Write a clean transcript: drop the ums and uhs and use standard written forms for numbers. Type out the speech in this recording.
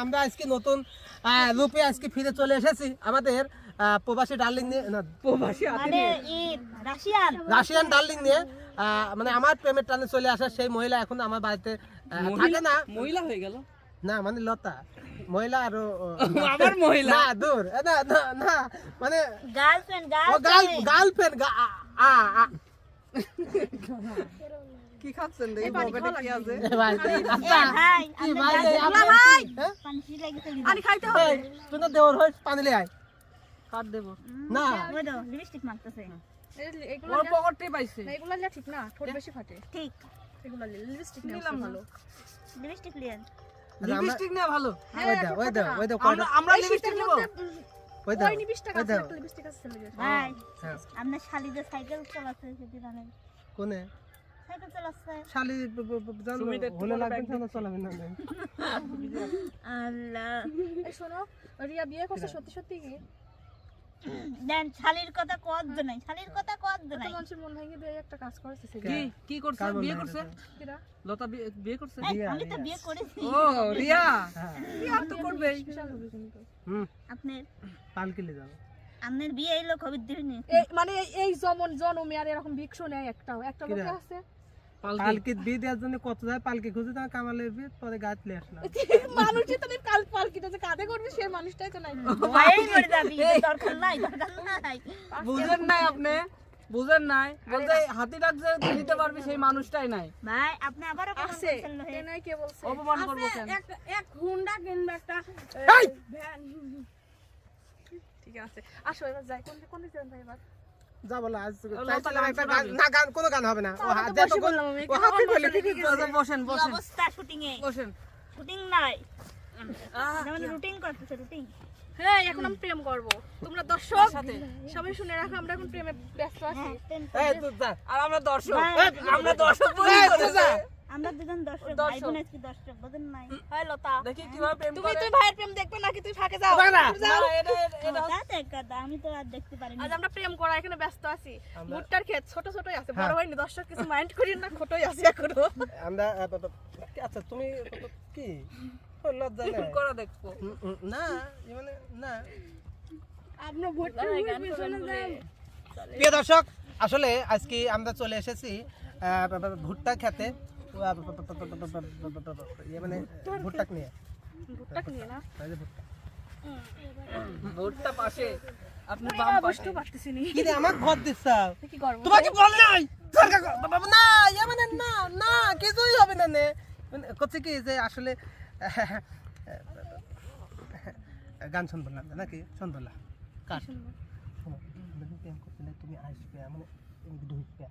আমরা আজকে নতুন রূপে আজকে ফিরে চলে এসেছি আমাদের প্রবাসী ডার্লিং নিয়ে, না প্রবাসী মানে রাশিয়ান ডার্লিং নিয়ে। মানে আমার প্রেমের টানে চলে আসা সেই মহিলা এখন আমার বাড়িতে থাকে না। মহিলা হয়ে গেল না মানে লতা মহিলা আর আবার মহিলা না দূর না না না মানে গার্লফ্রেন্ড গার্লফ্রেন্ড কি খাচ্ছেন দেখি পকেটে কি আছে ভাই কি ভাই পানি লাগিতে আরে খাইতে হবে তুই না দেওর হয় পানি লে আয় কাট দেব না ওই তো লিপস্টিক মাখতেছে ওর পকেটে পাইছে না এগুলা নিলে ঠিক না, ঠোঁট বেশি ফাটে। ঠিক এগুলা নিলে লিপস্টিক নিলাম ভালো লিপস্টিক লিয়েন লিপস্টিক না ভালো ওই দাও আমরা লিপস্টিক নেব ওই দাও ওই 20 টাকা আছে, একটা লিপস্টিক আছে ছেলে গেছে। ভাই আপনার শালি যে সাইকেল চালাচ্ছে সেটি জানেন? কোনে সাইকেল চালাচ্ছে শালি সুমিত একটু হলে বড় লাগবে ব্যাগ না চলাবে না আল্লাহ এই শোনো, রিয়া বিয়ে করছে সত্যি সত্যি কি? দেন শালির কথা কদ নাই, শালির কথা কদ তো নাই। মানুষের মন ভেঙে দিয়ে একটা কাজ করেছে সে। কি কি করছে কার বিয়ে মনে করছে কিরা? লতা বিয়ে করছে এই, আমি তো বিয়ে করেছি। ও রিয়া হ্যাঁ বিয়ে তো করবেই বিশাল হবে কিন্তু। আপনার পালকিলে যাও আপনার বিয়ে এই লোক খবর দিবেনি। মানে এই জন্মে আর এরকম ভিক্ষু নেই একটাও, একটা লোক কিরা? আছে। পালকি বিয়ে দেওয়ার জন্য কত যায় পালকি খুঁজে তোমার কামালের বিয়ে পরে গাছ লে আসলাম মানুষই তো নেই, পালকিটা যে কাঁধে করবে সে মানুষটাই তো নাই। ভয়েই মরে যাবি, দরকার নাই, দরকার নাই। বুঝেন নাই আপনি বুঝেন নাই বলতে হাতি ডাক যে দিতে পারবি সেই মানুষটাই নাই ভাই আপনি আবারও কথা আছে বলছেন না, কে নাই কে বলছে? অপমান করবো কেন এক হুন্ডা কিনবে একটা ভ্যান। ঠিক আছে আসো এবার যাই, কোন দিকে যাবেন ভাই এবার? যা বলো আজ লতা চাইছিলাম একটা গান গান, না গান কোনো গান হবে না ও হাত তো দিয়ে বসে তো বললাম আমি, ও হাতি বলে কি বসেন কি বসেন অবস্থা শুটিং এ? বসেন শুটিং নাই, আহ, যেমন রুটিন করতেছে, রুটিন। হ্যাঁ এখন আমি প্রেম করব, তোমরা দর্শক সাথে সবাই শুনে রাখো, আমরা এখন প্রেমে ব্যস্ত আছি। এই তুই যা আর আমরা দর্শক ভাই, আমরা দর্শক বলি এই, তো। তুই যা আমরা দুজন দর্শক, দর্শক। ভাই বোন আজকে দর্শক, বুঝেন নাই? হাই লতা, দেখি কিভাবে প্রেম তুমি করে তুই ভাইয়ের প্রেম দেখবে নাকি তুই ফাঁকে যাও? না, না। না, এটা তা তো এক কথা, আমি তো আর দেখতে পারিনি। আজ আমরা প্রেম করা এখানে ব্যস্ত আছি। আমরা- ভুট্টার ক্ষেত ছোট ছোটই আছে, হ্যাঁ। বড় হয়নি, দর্শক কিছু মাইন্ড করিন না, ছোটই আছে এখনো। আমরা আচ্ছা তুমি কি ও লজ্জা প্রেম নাই করা দেখবো না মানে না আপনার ভুট্টার পিছনে যান। প্রিয় দর্শক আসলে আজকে আমরা চলে এসেছি ভুট্টা খেতে ইয়ে মানে ভুট্টা নিয়ে ভুট্টা নিয়ে না এই যে ভুট্টা। ভোটটা পাশে আপনি বাম পাশে বুঝতে পারতেছি নি কি রে আমাকে ভোট দিচ্ছ কি করব। তোমাকে বল নাই সরকার বাবা না ইয়ে মানে না না কিছুই হবে না নে মানে করছে কি যে আসলে গান শুনবো না নাকি শুনবো না কার তুমি আসবে মানে ঢুকবে